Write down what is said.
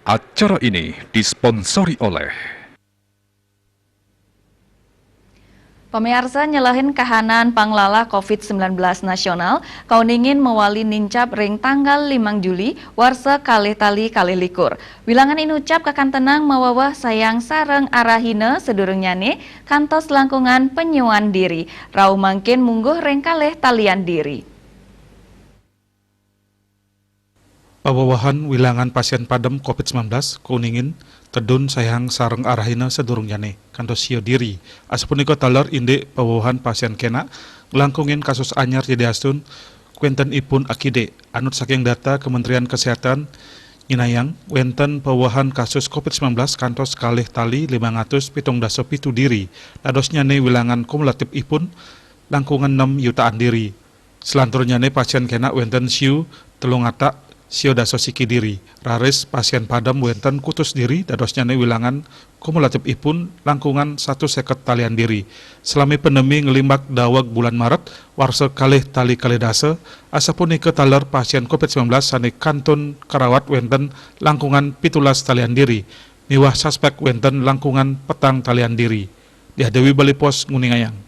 Acara ini disponsori oleh Pemirsa nyelahin kahanan panglala COVID-19 nasional, kauningin mewali nincap ring tanggal 5 Juli, warsa kalih tali kalih likur. Wilangan inucap kakan tenang mawawah sayang sareng arahina sedurung nyane, kantos langkungan penyuan diri. Rau mangkin mungguh ring kalih talian diri. Pawawahan wilangan pasien padem COVID-19 kuningin tedun sayang sareng arahina sedurung jane kantos sio diri asapunika taler inde pawawahan pasien kena ngelangkungin kasus anyar jadi astun kuenten ipun akide anut saking data Kementerian Kesehatan nyinayang wenten pawawahan kasus COVID-19 kantos kalih tali 577 diri dados nyane wilangan kumulatif ipun langkungan 6 jutaan diri selanturnya pasien kena wenten siu telung atak sio daso siki diri, raris pasien padam wenten kutus diri dadosnya wilangan kumulatif ipun langkungan 150 talian diri. Selami pandemi ngelimbak dawag bulan Maret, warsa kalih tali kalih dasa, asapun ke taler pasien COVID-19 sani kanton Karawat wenten langkungan 17 talian diri, miwah suspek wenten langkungan petang talian diri. Dihadawi Bali Pos Nguningayang.